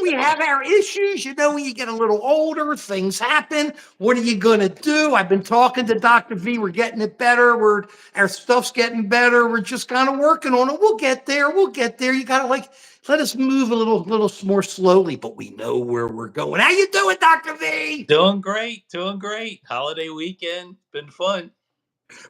we have our issues. You know, when you get a little older, things happen. What are you going to do? I've been talking to Dr. V. We're getting it better. Our stuff's getting better. We're just kind of working on it. We'll get there. We'll get there. You got to let us move a little more slowly, but we know where we're going. How you doing, Dr. V? Doing great, doing great. Holiday weekend, been fun.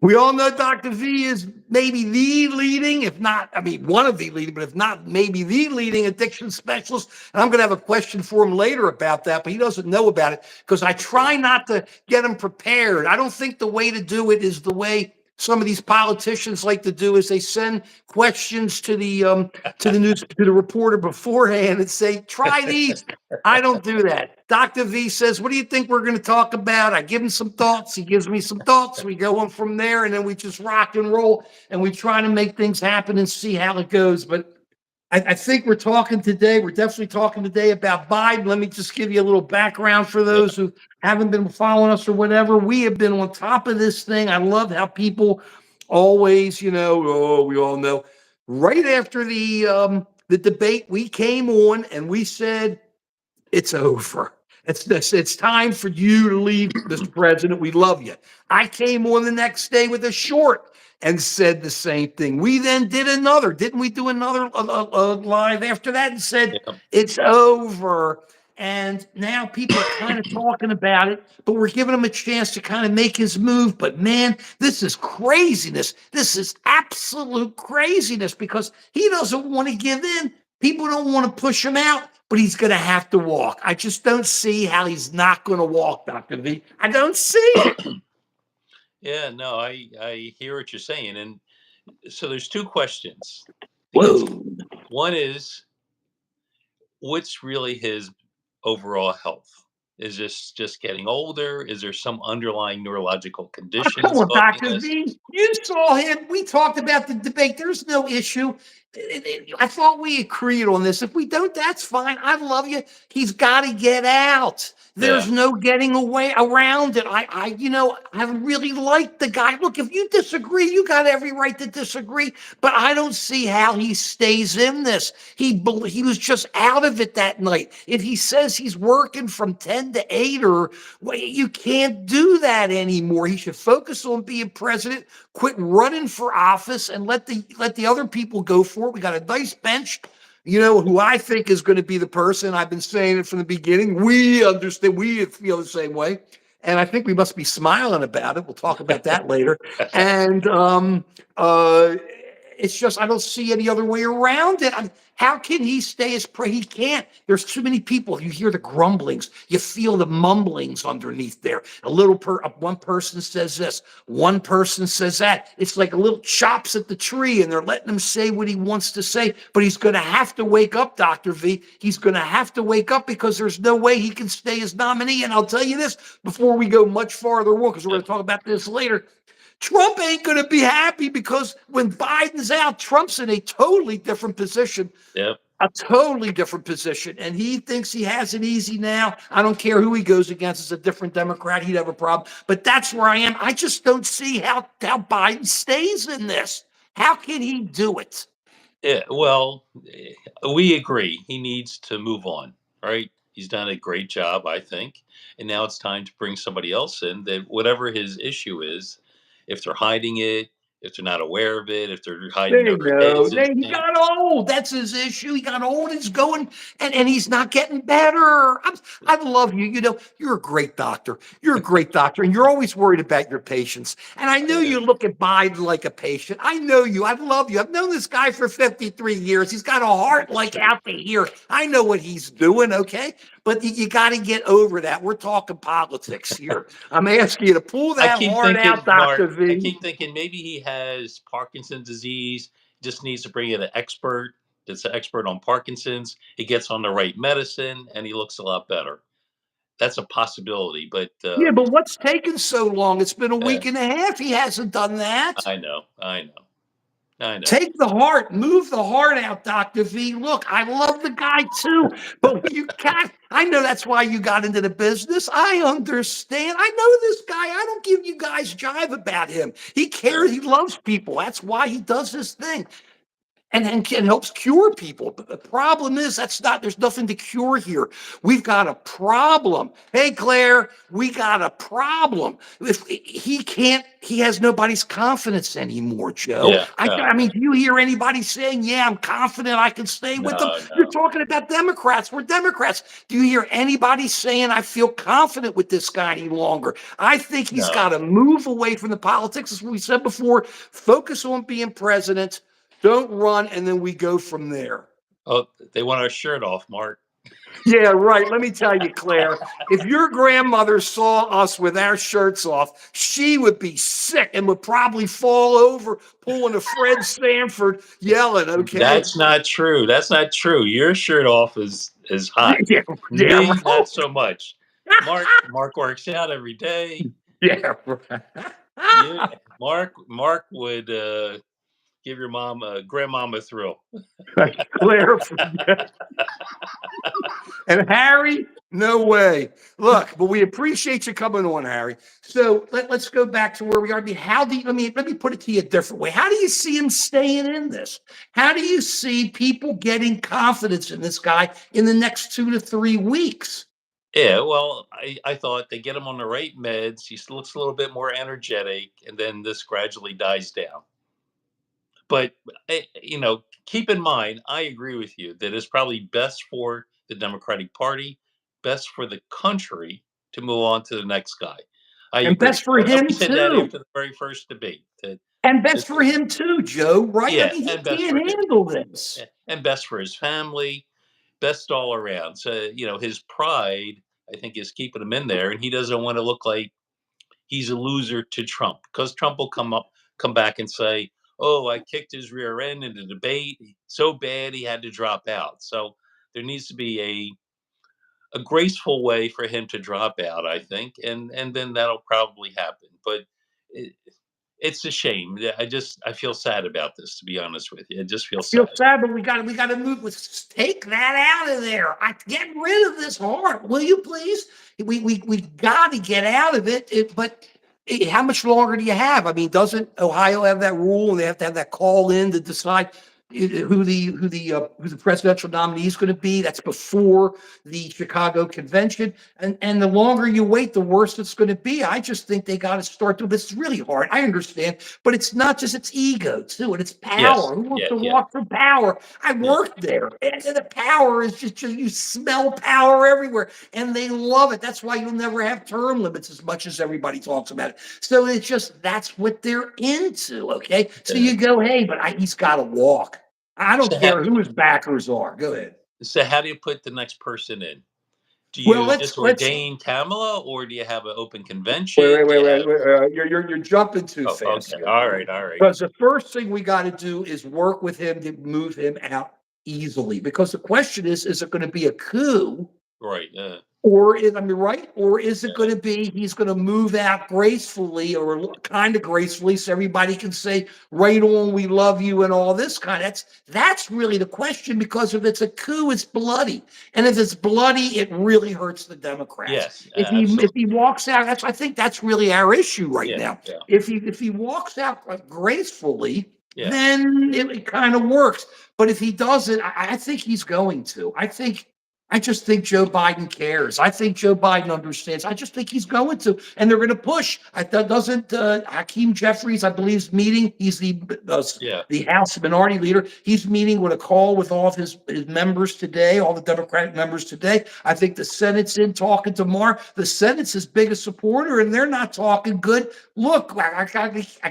We all know Dr. V is maybe the leading, if not, I mean, one of the leading, but if not, maybe the leading addiction specialist. And I'm going to have a question for him later about that, but he doesn't know about it because I try not to get him prepared. I don't think the way to do it is the way some of these politicians like to do is they send questions to the reporter beforehand and say, try these. I don't do that. Dr. V says, what do you think we're going to talk about? I give him some thoughts. He gives me some thoughts. We go on from there, and then we just rock and roll, and we try to make things happen and see how it goes. But I think we're definitely talking today about Biden. Let me just give you a little background for those who haven't been following us or whatever. We have been on top of this thing. I love how people always, we all know, right after the debate, we came on and we said, it's over. It's time for you to leave, Mr. President. We love you. I came on the next day with a short and said the same thing. We then did another. Didn't we do another live after that and said, it's over? And now people are kind of talking about it, but we're giving him a chance to kind of make his move. But man, this is craziness. This is absolute craziness because he doesn't want to give in. People don't want to push him out, but he's going to have to walk. I just don't see how he's not going to walk, Dr. V. I don't see it. Yeah, no, I hear what you're saying. And so there's two questions. Whoa. One is, what's really his overall health? Is this just getting older? Is there some underlying neurological condition? Come on, Dr. V. You saw him. We talked about the debate. There's no issue. I thought we agreed on this. If we don't, that's fine. I love you. He's got to get out. There's no getting away around it. I really like the guy. Look, if you disagree, you got every right to disagree. But I don't see how he stays in this. He was just out of it that night. If he says he's working from 10 to 8, you can't do that anymore. He should focus on being president. Quit running for office and let the other people go for it. We got a nice bench. Who I think is going to be the person. I've been saying it from the beginning. We understand. We feel the same way. And I think we must be smiling about it. We'll talk about that later. And it's just, I don't see any other way around it. How can he stay as He can't. There's too many people. You hear the grumblings. You feel the mumblings underneath there. One person says this. One person says that. It's like a little chops at the tree, and they're letting him say what he wants to say. But he's going to have to wake up, Dr. V. He's going to have to wake up because there's no way he can stay as nominee. And I'll tell you this before we go much farther on, because we're going to talk about this later. Trump ain't going to be happy because when Biden's out, Trump's in a totally different position. Yep. A totally different position. And he thinks he has it easy now. I don't care who he goes against. It's a different Democrat. He'd have a problem. But that's where I am. I just don't see how Biden stays in this. How can he do it? Yeah, well, we agree. He needs to move on, right? He's done a great job, I think. And now it's time to bring somebody else in that whatever his issue is, if they're hiding it, if they're not aware of it, if they're hiding There you their go. heads. He got old. That's his issue. He got old. He's going, and he's not getting better. I love you. You're a great doctor. You're a great doctor, and you're always worried about your patients. And I know you look at Biden like a patient. I know you. I love you. I've known this guy for 53 years. He's got a heart like out to here. I know what he's doing, okay? But you got to get over that. We're talking politics here. I'm asking you to pull that heart out, Dr. V. I keep thinking maybe he has Parkinson's disease. Just needs to bring in an expert that's an expert on Parkinson's. He gets on the right medicine, and he looks a lot better. That's a possibility. But yeah, but what's taken so long? It's been a week and a half. He hasn't done that. I know. Take the heart, move the heart out, Dr. V. Look, I love the guy too, but I know that's why you got into the business. I understand. I know this guy. I don't give you guys jive about him. He cares. He loves people. That's why he does his thing. and helps cure people. But the problem is there's nothing to cure here. We've got a problem. Hey, Claire, we got a problem. If he has nobody's confidence anymore, Joe. Yeah, I mean, do you hear anybody saying, yeah, I'm confident I can stay with them? You're no, talking about Democrats. We're Democrats. Do you hear anybody saying, I feel confident with this guy any longer? I think he's no. got to move away from the politics, as we said before, focus on being president. Don't run, and then we go from there. Oh, they want our shirt off, Mark. Yeah, right. Let me tell you, Claire, if your grandmother saw us with our shirts off, she would be sick and would probably fall over, pulling a Fred Sanford, yelling, okay? That's not true. That's not true. Your shirt off is hot. Yeah, yeah, Me, right. not so much. Mark works out every day. Yeah, You, right. Mark would give your mom a grandmama thrill. Claire, forget. And Harry, no way. Look, but we appreciate you coming on, Harry. So let's go back to where we are. I mean, let me put it to you a different way. How do you see him staying in this? How do you see people getting confidence in this guy in the next 2 to 3 weeks? Yeah, well, I thought they get him on the right meds. He looks a little bit more energetic, and then this gradually dies down. But keep in mind, I agree with you that it's probably best for the Democratic Party, best for the country to move on to the next guy. I And agree. best for him We said that too. after the very first debate. That And best this, for him too, Joe, right? I yeah, mean, he and best can't for him, handle this. and best for his family, best all around. So his pride, I think, is keeping him in there, and he doesn't want to look like he's a loser to Trump, because Trump will come back and say, "Oh, I kicked his rear end in the debate so bad he had to drop out." So there needs to be a graceful way for him to drop out, I think, and then that'll probably happen. But it, it's a shame. Yeah, I feel sad about this, to be honest with you. I just feel I feel sad. sad, but we got to move. Let's take that out of there. Get rid of this heart, will you please? We got to get out of it. But how much longer do you have? I mean, doesn't Ohio have that rule, and they have to have that call in to decide who the presidential nominee is going to be? That's before the Chicago convention, and the longer you wait, the worse it's going to be. I just think they got to start doing this. Is really hard. I understand, but it's not just its ego too, and it's Yes. power. Who wants Yeah. to Yeah. walk for power? I Yeah. worked there, and the power is just you smell power everywhere, and they love it. That's why you'll never have term limits as much as everybody talks about it. So it's just that's what they're into. Okay, so Yeah. you go, hey, but he's got to walk. I don't So, how, care who his backers are. Go ahead. so how do you put the next person in? Do Well, you just let's ordain Kamala, or do you have an open wait, convention? wait, Do wait, you wait, have? wait. You're jumping too Oh, fast okay. here. All right. All right. Because the first thing we got to do is work with him to move him out easily. Because the question is it going to be a coup? Right. Or is, I mean, right? Or is it Yeah. going to be he's going to move out gracefully or kind of gracefully so everybody can say, right on, we love you and all this kind of that's really the question, because if it's a coup, it's bloody. And if it's bloody, it really hurts the Democrats. Yes. If Absolutely. he walks out, I think that's really our issue right Yeah. now. Yeah. If he walks out gracefully, Yeah. then it kind of works. But if he doesn't, I think he's going to. I just think Joe Biden cares. I think Joe Biden understands. I just think he's going to, and they're going to push. Doesn't Hakeem Jeffries, I believe, is meeting. He's Yeah. the House Minority Leader. He's meeting with a call with all of his members today, all the Democratic members today. I think the Senate's in talking tomorrow. The Senate's his biggest supporter, and they're not talking good. Look, I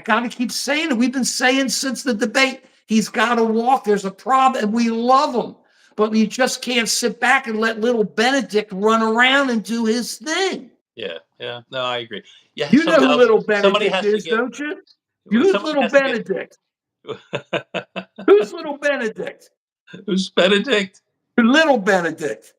got to keep saying it. We've been saying since the debate, he's got to walk. There's a problem, and we love him. But we just can't sit back and let little Benedict run around and do his thing. Yeah. Yeah. No, I agree. Yeah. You know who little Somebody Benedict has to is, get. don't you? Well, Who's somebody little has to get. Benedict? Who's little Benedict? Who's Benedict? Little Benedict.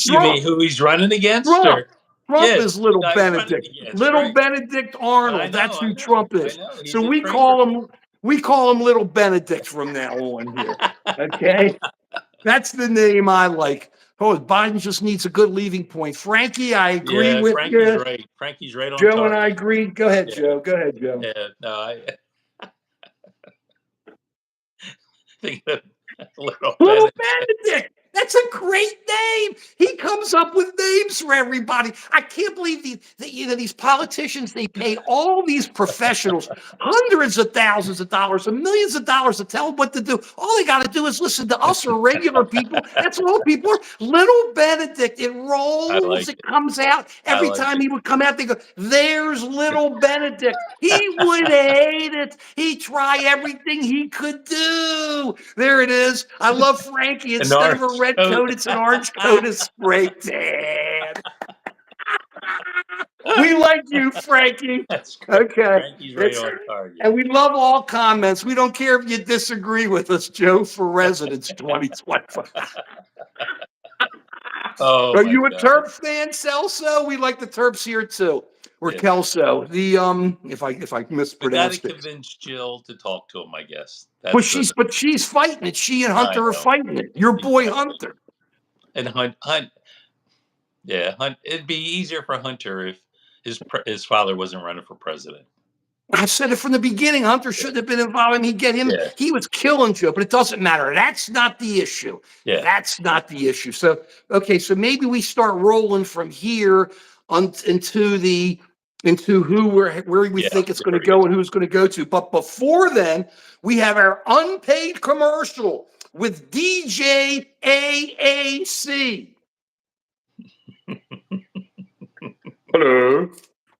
You mean Trump. who he's running against, Trump. or? Trump Yes, is the little guy he's running Benedict. against, Little right? Benedict I Arnold. That's know. I who know. Trump I is. know. So He's a traitor. we call him little Benedict from now on here. Okay? That's the name I like. Oh, Biden just needs a good leaving point. Frankie, I agree Yeah, with Frankie's you. right. Frankie's right on Joe and I target. agree. Go ahead, Yeah. Joe. Go ahead, Joe. Yeah. No, thinking of Little Little Benedict. Benedict. That's a great name. He comes up with names for everybody. I can't believe these politicians, they pay all these professionals hundreds of thousands of dollars and millions of dollars to tell them what to do. All they got to do is listen to us or regular people. That's all people are. Little Benedict, it I rolls, like it it. comes out. I Every like time it. he would come out, they go, there's Little Benedict. He would hate it. He'd try everything he could do. There it is. I love Frankie. An Instead of a orange red coat. coat, it's an orange coat of spray tan. We like you, Frankie. That's great. Okay. Frankie's right It's, on target. and we love all comments. We don't care if you disagree with us, Joe, for Residents 2025. Oh Are my you a God. Terps fan, Celso? We like the Terps here too. Or Yeah. Kelso. The if I We got to mispronounced it. convince Jill to talk to him, I guess. But That's she's fighting it. She and I Hunter are know. fighting it. Your boy Exactly. Hunter. And Hunt, yeah, Hunt. It'd be easier for Hunter if his father wasn't running for president. I said it from the beginning. Hunter shouldn't have been involved. I mean, Yeah, he was killing Joe, but it doesn't matter. That's not the issue. yeah, That's not the issue. So, okay, so maybe we start rolling from here into where we yeah. think it's going to Very go good. and who it's going to go to. But before then, we have our unpaid commercial with DJ AAC. Hello,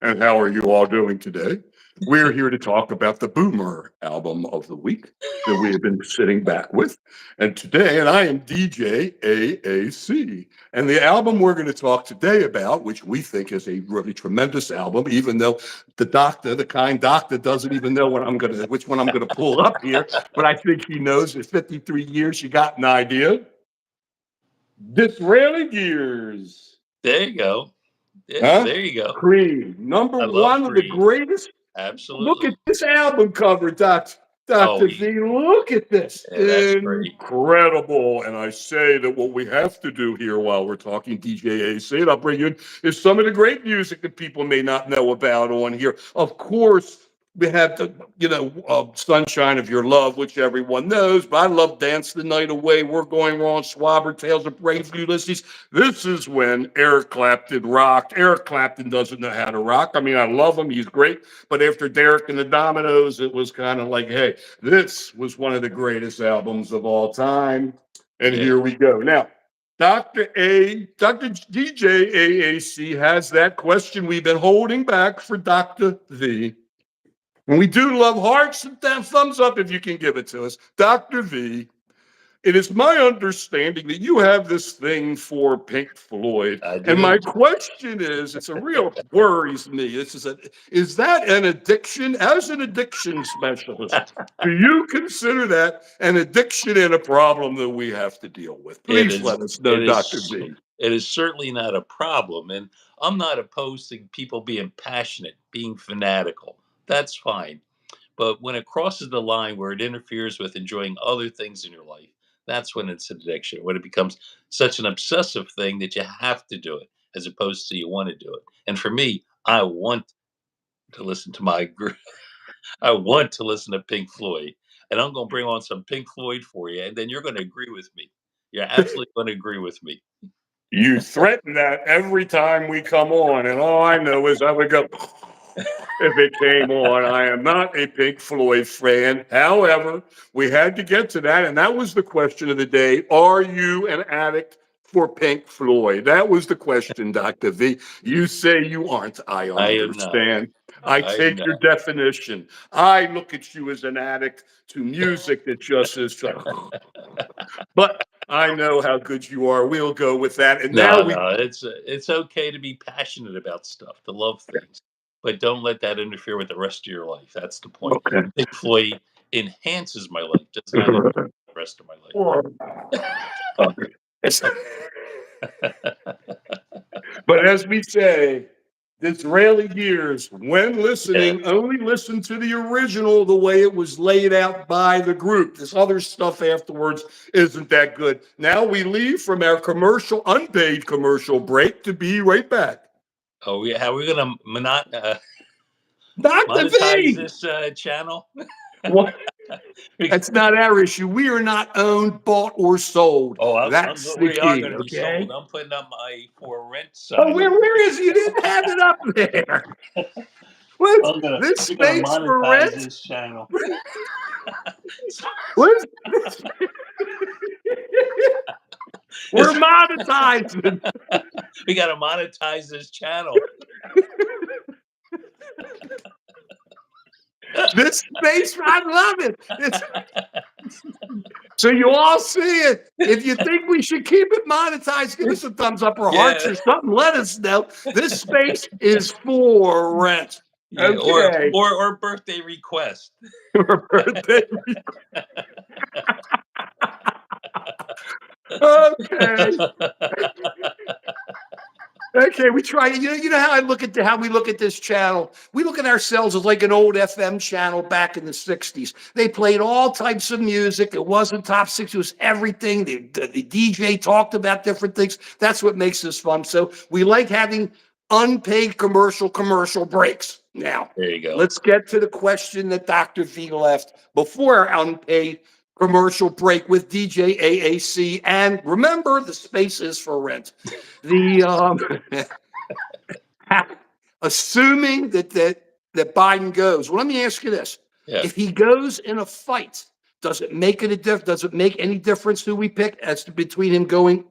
and how are you all doing today? We're here to talk about the Boomer album of the week that we have been sitting back with. And today, and I am DJ AAC. And the album we're going to talk today about, which we think is a really tremendous album, even though the kind doctor, doesn't even know which one I'm going to pull up here. But I think he knows. In 53 years, you got an idea. Disraeli Gears. There you go. Yeah, Huh? there you go. Creed, number I love one of the Creed. greatest. Look Absolutely. at this album cover, Dr. V. Look at this. Yeah, that's great. Incredible. And I say that what we have to do here while we're talking DJ AC, and I'll bring you in, is some of the great music that people may not know about on here. Of course, we have the, Sunshine of Your Love, which everyone knows, but I love Dance the Night Away, We're Going Wrong, Swabber, Tales of Brave Ulysses. This is when Eric Clapton rocked. Eric Clapton doesn't know how to rock. I mean, I love him. He's great. But after Derek and the Dominoes, it was kind of like, hey, this was one of the greatest albums of all time. And here we go. Now, Dr. DJ AAC has that question we've been holding back for Dr. V. And we do love hearts and thumbs up if you can give it to us. Dr. V, it is my understanding that you have this thing for Pink Floyd. I do. And my question is, it's a real worries me. Is that an addiction? As an addiction specialist, do you consider that an addiction and a problem that we have to deal with? Please let us know, Dr. V. It is certainly not a problem. And I'm not opposed to people being passionate, being fanatical. That's fine. But when it crosses the line where it interferes with enjoying other things in your life, that's when it's an addiction, when it becomes such an obsessive thing that you have to do it as opposed to you want to do it. And for me, I want to listen to I want to listen to Pink Floyd. And I'm going to bring on some Pink Floyd for you. And then you're going to agree with me. You're absolutely going to agree with me. You threaten that every time we come on. And all I know is I would go, if it came on. I am not a Pink Floyd fan. However, we had to get to that, and that was the question of the day. Are you an addict for Pink Floyd? That was the question, Dr. V. You say you aren't. I I am not. understand. I take your definition. I look at you as an addict to music that just is. But I know how good you are. We'll go with that. And now it's okay to be passionate about stuff, to love things, but don't let that interfere with the rest of your life. That's the point. Okay. Pink Floyd enhances my life, does not interfere with the rest of my life. But as we say, Disraeli Gears, when listening, only listen to the original the way it was laid out by the group. This other stuff afterwards isn't that good. Now we leave from our unpaid commercial break to be right back. Oh, yeah. How are we going to Dr. monetize V! this channel? What? That's not our issue. We are not owned, bought, or sold. Oh, That's the we are key. going to be sold. Okay. I'm putting up my for rent Oh, sign. where is it? You didn't have it up there. What's this We're gonna space for rent? monetize this channel. What's this? We're monetizing. We got to monetize this channel. This space, I love it. So you all see it. If you think we should keep it monetized, give us a thumbs up or hearts Yeah. or something. Let us know. This space is for rent. Yeah, Okay. or birthday request. Or birthday. Okay. Okay, we try. You know how I look at how we look at this channel. We look at ourselves as like an old FM channel back in the '60s. They played all types of music. It wasn't top 60. It was everything. The DJ talked about different things. That's what makes this fun. So we like having unpaid commercial breaks. Now, There you go. let's get to the question that Dr. V left before our unpaid commercial break with DJ AAC. And remember, the space is for rent. The assuming that Biden goes. Well, let me ask you this: Yeah. if he goes in a fight, does it make Does it make any difference who we pick as to between him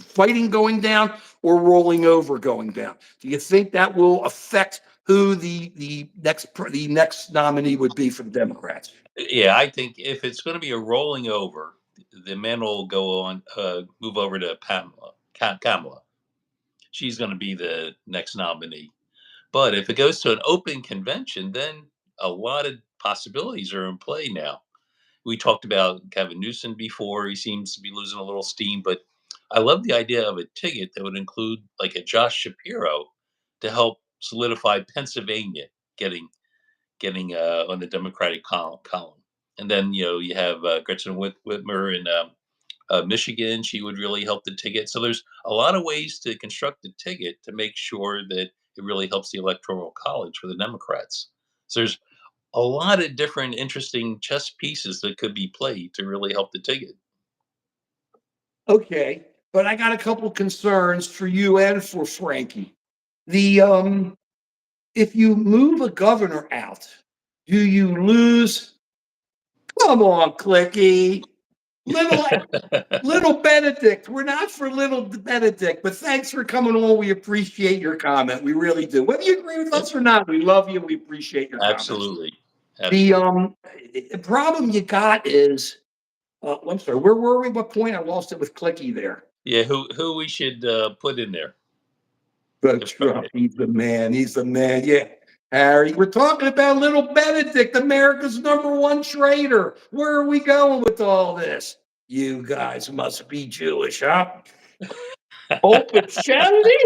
fighting going down or rolling over going down? Do you think that will affect who the next nominee would be for the Democrats? Yeah, I think if it's going to be a rolling over, the men will go on, move over to Kamala. She's going to be the next nominee. But if it goes to an open convention, then a lot of possibilities are in play now. We talked about Kevin Newsom before. He seems to be losing a little steam, but I love the idea of a ticket that would include like a Josh Shapiro to help solidify Pennsylvania getting on the Democratic column. And then you have Gretchen Whitmer in Michigan. She would really help the ticket. So there's a lot of ways to construct the ticket to make sure that it really helps the electoral college for the Democrats. So there's a lot of different interesting chess pieces that could be played to really help the ticket. Okay, but I got a couple concerns for you and for Frankie. The if you move a governor out, do you lose? Come on, Clicky. Little Benedict. We're not for little Benedict, but thanks for coming on. We appreciate your comment. We really do. Whether you agree with us or not, we love you. We appreciate your comments. Absolutely. The problem you got is, I'm sorry, where were we? What point? I lost it with Clicky there. Yeah, who we should put in there? But Trump, he's the man. He's the man. Yeah. Harry, we're talking about little Benedict, America's #1 traitor. Where are we going with all this? You guys must be Jewish, huh? Volpicelli?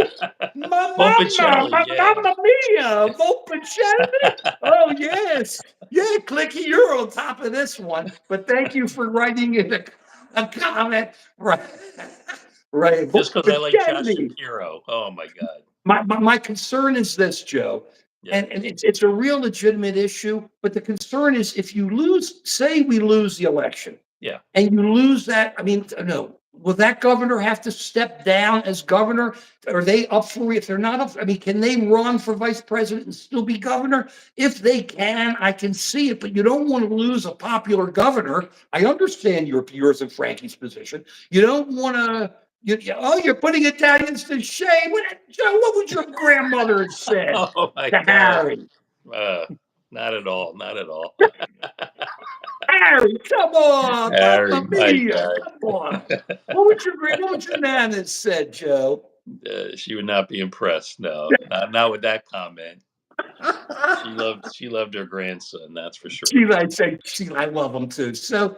Volpicelli, yeah. Mamma mia, Volpicelli? Oh, yes. Yeah, Clicky, you're on top of this one. But thank you for writing in a comment. Right. Right. Just because I like Josh Volpicelli. Shapiro. Oh my God. My concern is this, Joe, Yeah. and it's a real legitimate issue. But the concern is if you say we lose the election, Yeah. and you lose that, I mean, no, will that governor have to step down as governor? Are they up for it? If they're not up, I mean, can they run for vice president and still be governor? If they can, I can see it, but you don't want to lose a popular governor. I understand yours and Frankie's position. You don't want to. You're putting Italians to shame. Joe, what would your grandmother have said Oh my to God. Harry? Not at all. Not at all. Harry, come on, Harry, Mamma my mia, God. come on. What would your nana have said, Joe? She would not be impressed. No, not with that comment. She loved her grandson. That's for sure. I love them too. So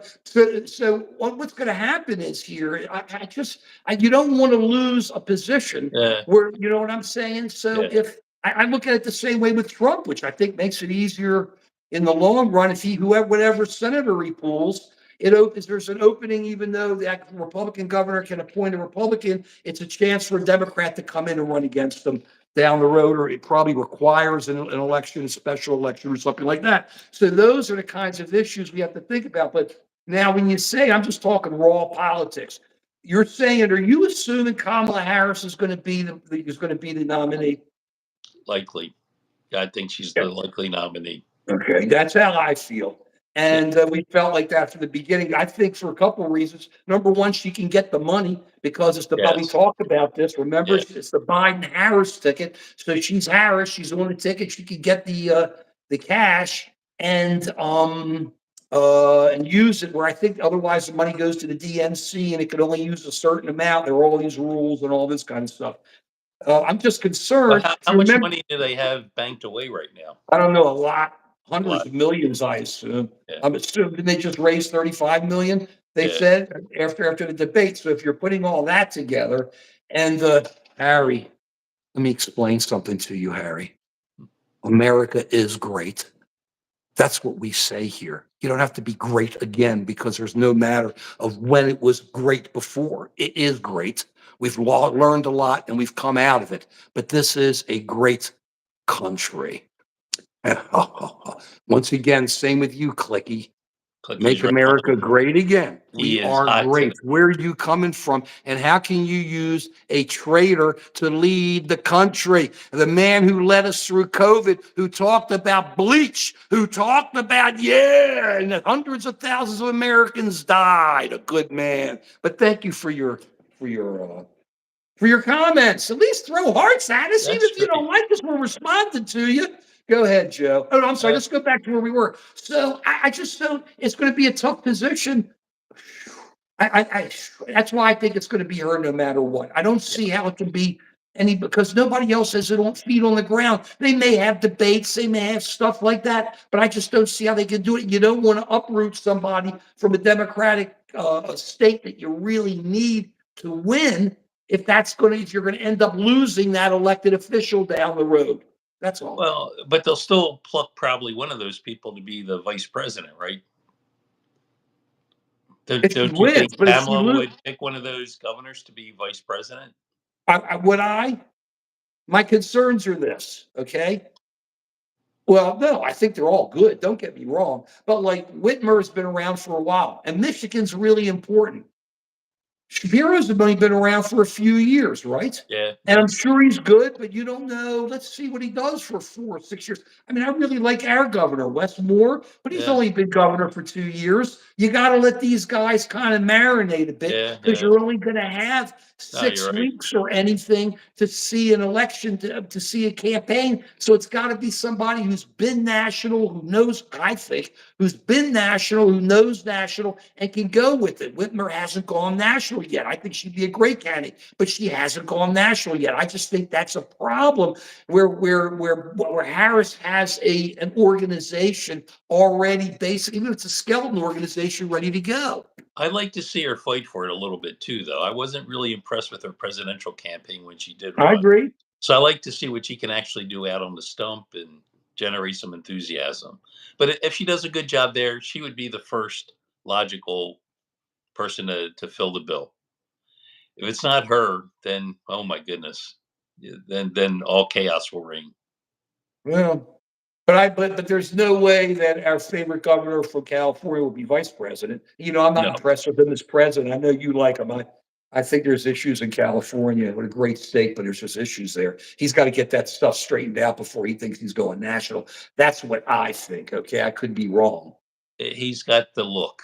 what's going to happen is here. You don't want to lose a position where you know what I'm saying. So if I look at it the same way with Trump, which I think makes it easier in the long run, if whatever senator he pulls, there's an opening, even though that Republican governor can appoint a Republican, it's a chance for a Democrat to come in and run against them down the road, or it probably requires an election, a special election or something like that. So those are the kinds of issues we have to think about. But now when you say, I'm just talking raw politics, you're saying, are you assuming Kamala Harris is going to be the nominee? Likely. I think she's the likely nominee. Okay, that's how I feel. Yeah. And we felt like that from the beginning. I think for a couple of reasons. Number one, she can get the money because it's we Yes. talked about this. Remember, Yes. it's the Biden-Harris ticket. So she's Harris. She's on the ticket. She can get the cash and use it where I think otherwise the money goes to the DNC and it could only use a certain amount. There are all these rules and all this kind of stuff. I'm just Well, concerned. how much money do they have banked away right now? I don't know, a lot, A hundreds lot. of millions, I assume. Yeah. I'm assuming they just raised 35 million, they Yeah. said, after the debate. So if you're putting all that together and, Harry, let me explain something to you, Harry. America is great. That's what we say here. You don't have to be great again because there's no matter of when it was great before. It is great. We've learned a lot and we've come out of it. But this is a great country. Once again, same with you, Clicky. Make He's right on. America great again. He We is are hot great. today. Where are you coming from? And how can you use a traitor to lead the country? The man who led us through COVID, who talked about bleach, who talked about, and hundreds of thousands of Americans died. A good man. But thank you for your comments. At least throw hearts at us, even That's if you don't great. like us. We're responding to you. Go ahead, Joe. Oh, no, I'm sorry. Uh, Let's go back to where we were. So I just don't. It's going to be a tough position. That's why I think it's going to be her no matter what. I don't see how it can be any because nobody else has it on feet on the ground. They may have debates, they may have stuff like that, but I just don't see how they can do it. You don't want to uproot somebody from a Democratic state that you really need to win if you're going to end up losing that elected official down the road. That's all. Well, but they'll still pluck probably one of those people to be the vice president, right? If she Don't you think wins, but if she Kamala loses, would pick one of those governors to be vice president? would I? My concerns are this, okay? Well, no, I think they're all good. Don't get me wrong. But like Whitmer's been around for a while, and Michigan's really important. Shapiro's only been around for a few years, right? Yeah. And I'm sure he's good, but you don't know. Let's see what he does for 4 or 6 years. I mean, I really like our governor, Wes Moore, but he's Yeah. only been governor for 2 years. You got to let these guys kind of marinate a bit Yeah. because Yeah. you're only going to have No, 6 you're right. weeks or anything to see an election, to see a campaign. So it's got to be somebody who's been national, who knows, I think, who's been national, who knows national, and can go with it. Whitmer hasn't gone national yet. I think she'd be a great candidate, but she hasn't gone national yet. I just think that's a problem where Harris has an organization already basically, even if it's a skeleton organization ready to go. I'd like to see her fight for it a little bit too, though. I wasn't really impressed with her presidential campaign when she did I run. agree. So I like to see what she can actually do out on the stump and generate some enthusiasm. But if she does a good job there, she would be the first logical person to fill the bill. If it's not her, then oh my goodness, then all chaos will reign. Well, but there's no way that our favorite governor from California will be vice president. I'm not No, impressed with him as president. I know you like him. I think there's issues in California. What a great state, but there's just issues there. He's got to get that stuff straightened out before he thinks he's going national. That's what I think. Okay, I could be wrong. he's got the look.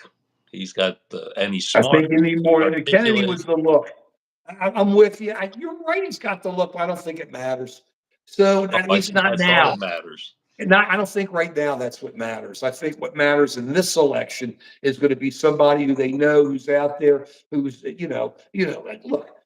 He's got and he's I smart, think you need more. Kennedy articulate. was the look. I'm with you. You're right. He's got the look. But I don't think it matters. So Oh, at least not I thought now. it matters. I don't think right now that's what matters. I think what matters in this election is going to be somebody who they know, who's out there, who's like, look,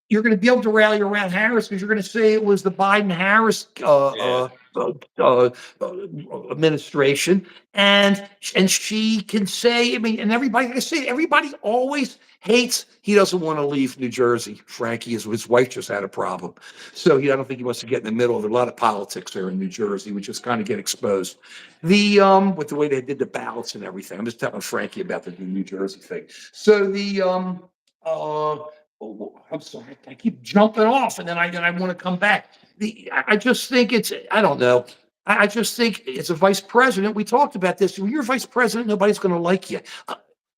you're going to be able to rally around Harris because you're going to say it was the Biden-Harris Yeah. uh, uh, administration, and she can say, I mean, and everybody, like I say, everybody always hates. He doesn't want to leave New Jersey. Frankie, his wife just had a problem, so I don't think he wants to get in the middle of it. A lot of politics there in New Jersey, which just kind of get exposed. With the way they did the ballots and everything. I'm just telling Frankie about the New Jersey thing. So I'm sorry, I keep jumping off, and then I want to come back. I just think I don't know. I just think it's a vice president. We talked about this. When you're vice president, nobody's going to like you.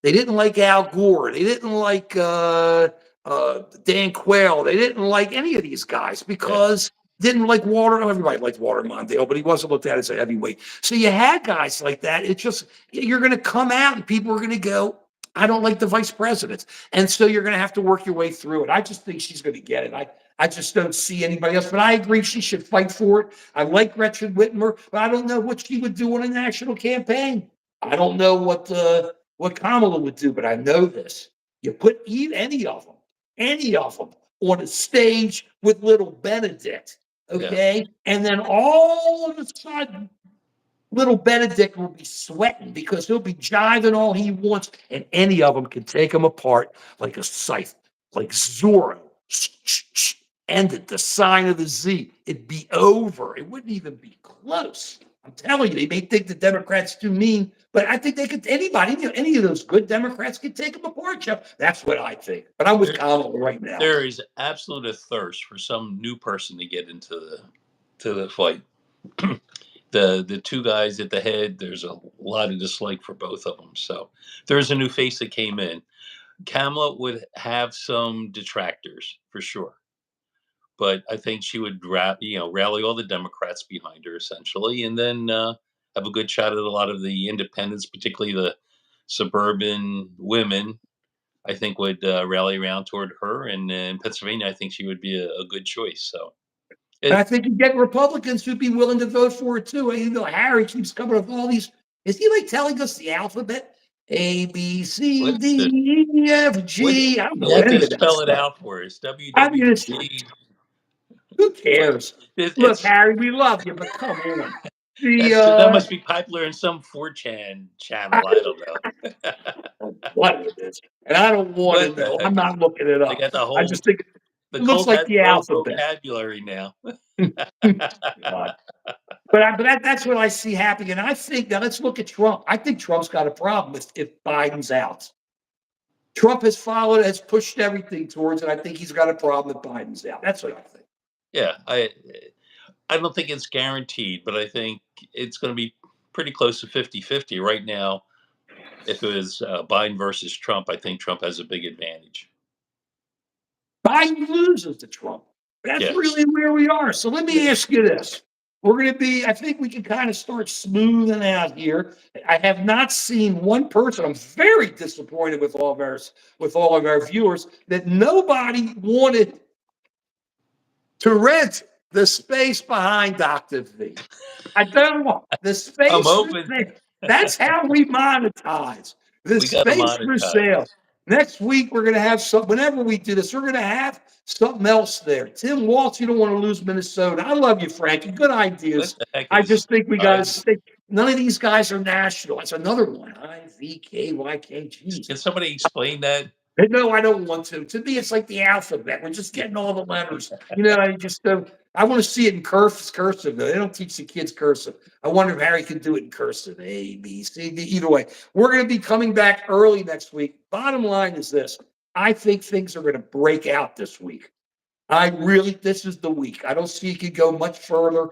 They didn't like Al Gore. They didn't like Dan Quayle. They didn't like any of these guys Yeah. because didn't like Walter. Everybody liked Walter Mondale, but he wasn't looked at as a heavyweight. So you had guys like that. It's just you're going to come out and people are going to go, I don't like the vice president. And so you're going to have to work your way through it. I just think she's going to get it. I just don't see anybody else. But I agree she should fight for it. I like Gretchen Whitmer, but I don't know what she would do on a national campaign. I don't know what Kamala would do, but I know this. You put any of them on a stage with little Benedict, Yeah. okay? And then all of a sudden, little Benedict will be sweating because he'll be jiving all he wants, and any of them can take him apart like a scythe, like Zorro. End it, the sign of the Z. It'd be over. It wouldn't even be close. I'm telling you, they may think the Democrats too mean, but I think they could, any of those good Democrats could take them apart, Jeff. That's what I think. But I'm with There, Kamala right now. there is absolute a thirst for some new person to get into the fight. The two guys at the head, there's a lot of dislike for both of them. So there's a new face that came in. Kamala would have some detractors for sure, but I think she would rally all the Democrats behind her essentially, and then have a good shot at a lot of the independents, particularly the suburban women. I think would rally around toward her, and in Pennsylvania, I think she would be a good choice. So And I it, think you get Republicans who'd be willing to vote for it too. Harry keeps coming up with all these. Is he like telling us the alphabet? A, B, C, listen, D, E, F, G. I don't know let any me of that spell it stuff. out for us. I mean, it's WWG. who cares? Look, It's Harry, we love you, but come on. The that must be popular in some 4chan I channel. I don't know. don't know what it is, and I don't want to What the know. I'm heck is not it? looking it They up. got the I whole just think the it looks cult like has the no alphabet. vocabulary now. God. That's what I see happening. And I think now let's look at Trump. I think Trump's got a problem if Biden's out. Trump has pushed everything towards it. I think he's got a problem if Biden's out. That's what I think. Yeah, I don't think it's guaranteed, but I think it's going to be pretty close to 50-50 right now. If it was Biden versus Trump, I think Trump has a big advantage. Biden loses to Trump. That's Yes. really where we are. So let me ask you this. I think we can kind of start smoothing out here. I have not seen one person. I'm very disappointed with all of our viewers that nobody wanted to rent the space behind Dr. V. I don't want the I'm space for hoping sale. That's how we monetize the we got to space for monetize. sale. Next week, we're going to have whenever we do this, we're going to have something else there. Tim Waltz, you don't want to lose Minnesota. I love you, Frankie. Good What ideas. the heck I is just think we got to I? stick. None of these guys are national. That's another one. IVKYK. Can Jesus. somebody explain that? No, I don't want to. To me, it's like the alphabet. We're just getting all the letters. I just I want to see it in cursive. Though. They don't teach the kids cursive. I wonder if Harry can do it in cursive. A, B, C, D. Either way, we're going to be coming back early next week. Bottom line is this: I think things are going to break out this week. This is the week. I don't see it could go much further.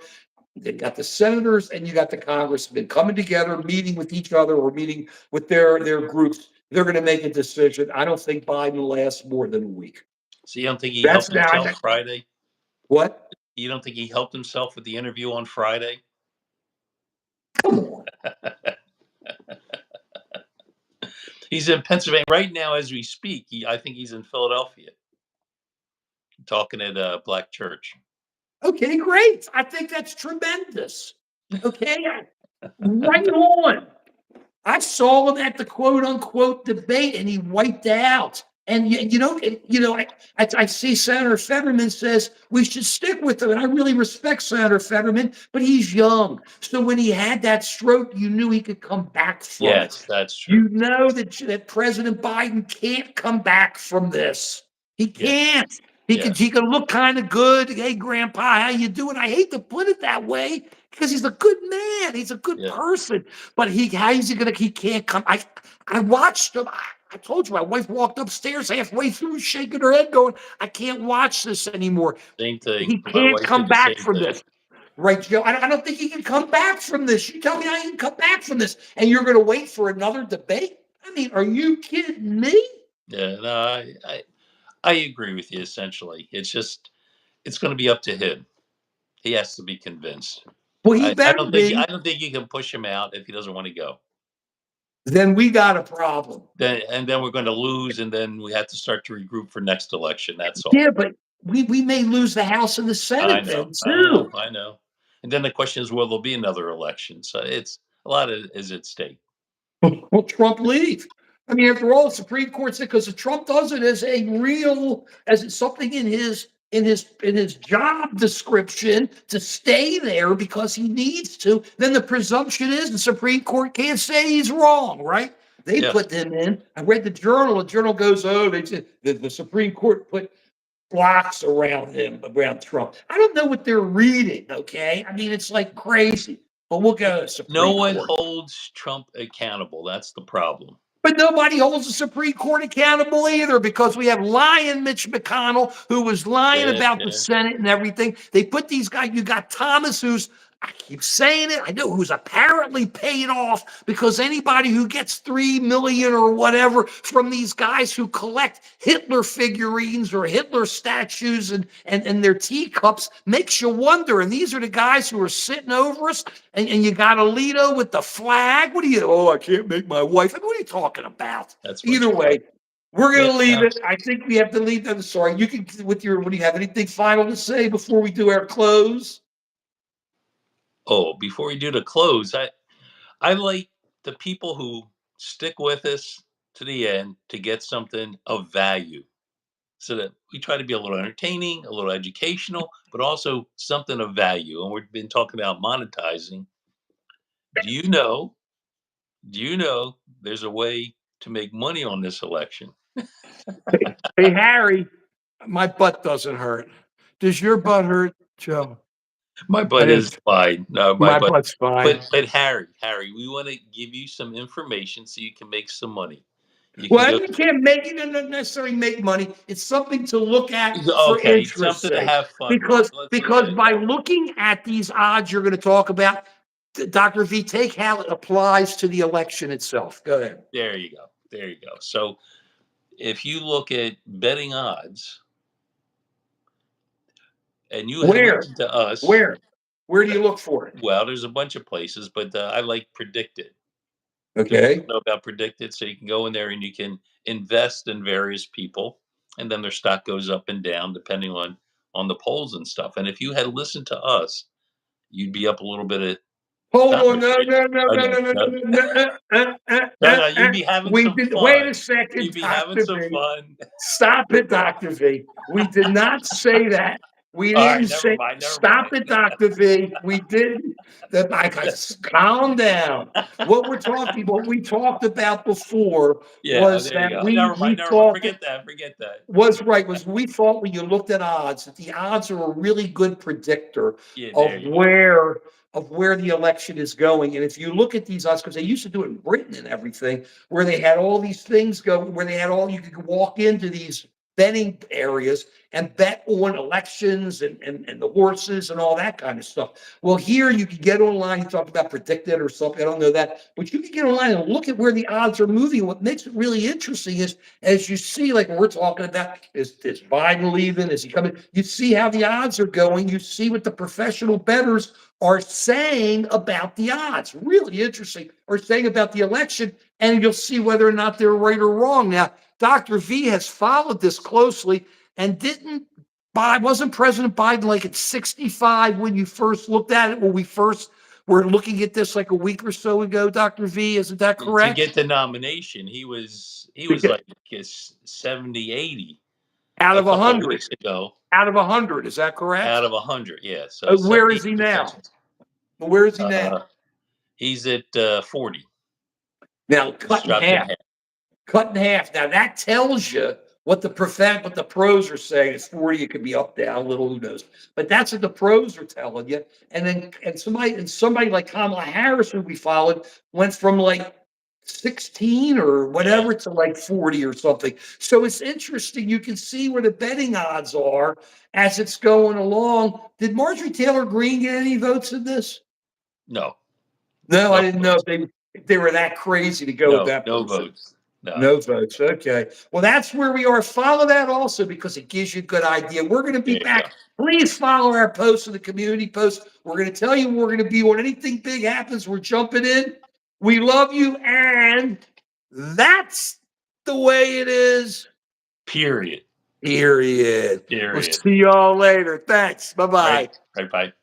They got the senators and you got the congressmen coming together, meeting with each other or meeting with their groups. They're going to make a decision. I don't think Biden lasts more than a week. So you don't think he That's helped now. himself Friday? What? You don't think he helped himself with the interview on Friday? Come on. He's in Pennsylvania right now as we speak. I think he's in Philadelphia talking at a black church. Okay, great. I think that's tremendous. Okay, right on. I saw him at the quote unquote debate and he wiped out. And I see Senator Fetterman says we should stick with him, and I really respect Senator Fetterman, but he's young. So when he had that stroke, you knew he could come back from it. Yes, that's true. You know that President Biden can't come back from this. He Yeah, can't. yeah, He can look kind of good. Hey, Grandpa, how you doing? I hate to put it that way because he's a good man. He's a good yeah. person. But how is he gonna? He can't come. I watched him. I told you, my wife walked upstairs halfway through, shaking her head, going, "I can't watch this anymore." Same thing. He My can't wife did come the back same from thing. this. Right, Joe? I don't think he can come back from this. You tell me how he can come back from this, and you're going to wait for another debate? I mean, are you kidding me? Yeah, no, I agree with you essentially. It's going to be up to him. He has to be convinced. Well, he I better be. don't think you can push him out if he doesn't want to go. Then we got a problem. Then we're going to lose, and then we have to start to regroup for next election. That's all. Yeah, but we may lose the House and the I Senate know, then I know, too. I know. And then the question is, will there be another election? So it's a lot of is at stake. Will Trump leave? I mean, after all, the Supreme Court said because Trump does it as a real, as something in his job description to stay there because he needs to. Then the presumption is the Supreme Court can't say he's wrong, right? They Yeah, put them in. I read the journal. The journal goes, oh, they said the Supreme Court put blocks around him, around Trump. I don't know what they're reading. Okay, I mean, it's like crazy. But we'll go to the no Supreme one Court. holds Trump accountable. That's the problem. But nobody holds the Supreme Court accountable either because we have lying Mitch McConnell who was lying Yeah, about the yeah. Senate and everything. They put these guys, you got Thomas, who's, I keep saying it, I know, who's apparently paid off because anybody who gets 3 million or whatever from these guys who collect Hitler figurines or Hitler statues and their teacups makes you wonder. And these are the guys who are sitting over us. And you got Alito with the flag. What are you? Oh, I can't make my wife. I mean, what are you talking about? That's Either much way, we're yeah. going to leave it. I think we have to leave that. Sorry, you can with your. What do you have? Anything final to say before we do our close? Oh, before we do the close, I like the people who stick with us to the end to get something of value. So that we try to be a little entertaining, a little educational, but also something of value. And we've been talking about monetizing. Do you know? Do you know there's a way to make money on this election? Hey, Harry, my butt doesn't hurt. Does your butt hurt, Joe? My I butt is didn't. fine. No, my My butt. butt's fine. But Harry, we want to give you some information so you can make some money. You can Well, go. you can't make it not necessarily make money. It's something to look at for Okay, interest something to sake. have fun with. Let's look Because at it by that way. looking at these odds you're going to talk about, Dr. V, take how it applies to the election itself. Go ahead. There you go. There you go. So if you look at betting odds and you had Where? listened to us, Where? Where do you look for it? well, there's a bunch of places, but I like Predicted. Do you Okay. know about Predicted? So you can go in there and you can invest in various people, and then their stock goes up and down depending on the polls and stuff. And if you had listened to us, you'd be up a little bit of Hold not on. No, much. no, no, Oh, no, no, no, no, no, no, no, no. You'd be having We some did. Wait a fun. second, You'd be having Dr. some V. fun. Stop it, Dr. V. We did not say that. We All right, didn't never say, mind, never stop mind. it, Dr. V. We didn't. That I calm down. What we talked about before Yeah, was there you that go. we Never mind. thought that Forget that. Forget that. was right, was we thought when you looked at odds, that the odds are a really good predictor Yeah, there of you go. where the election is going. And if you look at these odds, because they used to do it in Britain and everything, where they had all these things go, where they had all you could walk into these betting areas and bet on elections and the horses and all that kind of stuff. Well, here you can get online. You talked about Predicted or something. I don't know that, but you can get online and look at where the odds are moving. What makes it really interesting is as you see, like we're talking about, is Biden leaving? Is he coming? You see how the odds are going. You see what the professional bettors are saying about the odds. Really interesting. Or saying about the election, and you'll see whether or not they're right or wrong. Now, Dr. V has followed this closely and wasn't President Biden like at 65 when you first looked at it, when we first were looking at this like a week or so ago, Dr. V. Isn't that To correct? get the nomination, he To was get like 70, 80 out a of a couple of hundred, weeks ago out of a hundred. Is that out correct? of 100. Yeah, so Where is 70 he now? contentions. Where is he now? Uh, he's at 40. Now He's cut in dropped in half. half. Cut in half. Now that tells you what the pros are saying. It's 40, it could be up, down a little, who knows? But that's what the pros are telling you. And somebody like Kamala Harris, who we followed, went from like 16 or Yeah, whatever to like 40 or something. So it's interesting. You can see where the betting odds are as it's going along. Did Marjorie Taylor Greene get any votes in this? no, No, I no didn't know votes. if they were that crazy to go with No, that no person. votes. No. No votes. Okay. Well, that's where we are. Follow that also because it gives you a good idea. We're going to be There you go. back. Please follow our posts in the community post. We're going to tell you we're going to be when anything big happens. We're jumping in. We love you. And that's the way it is. Period. Period. We'll Period. see y'all later. Thanks. Bye Right. bye. Right. Bye.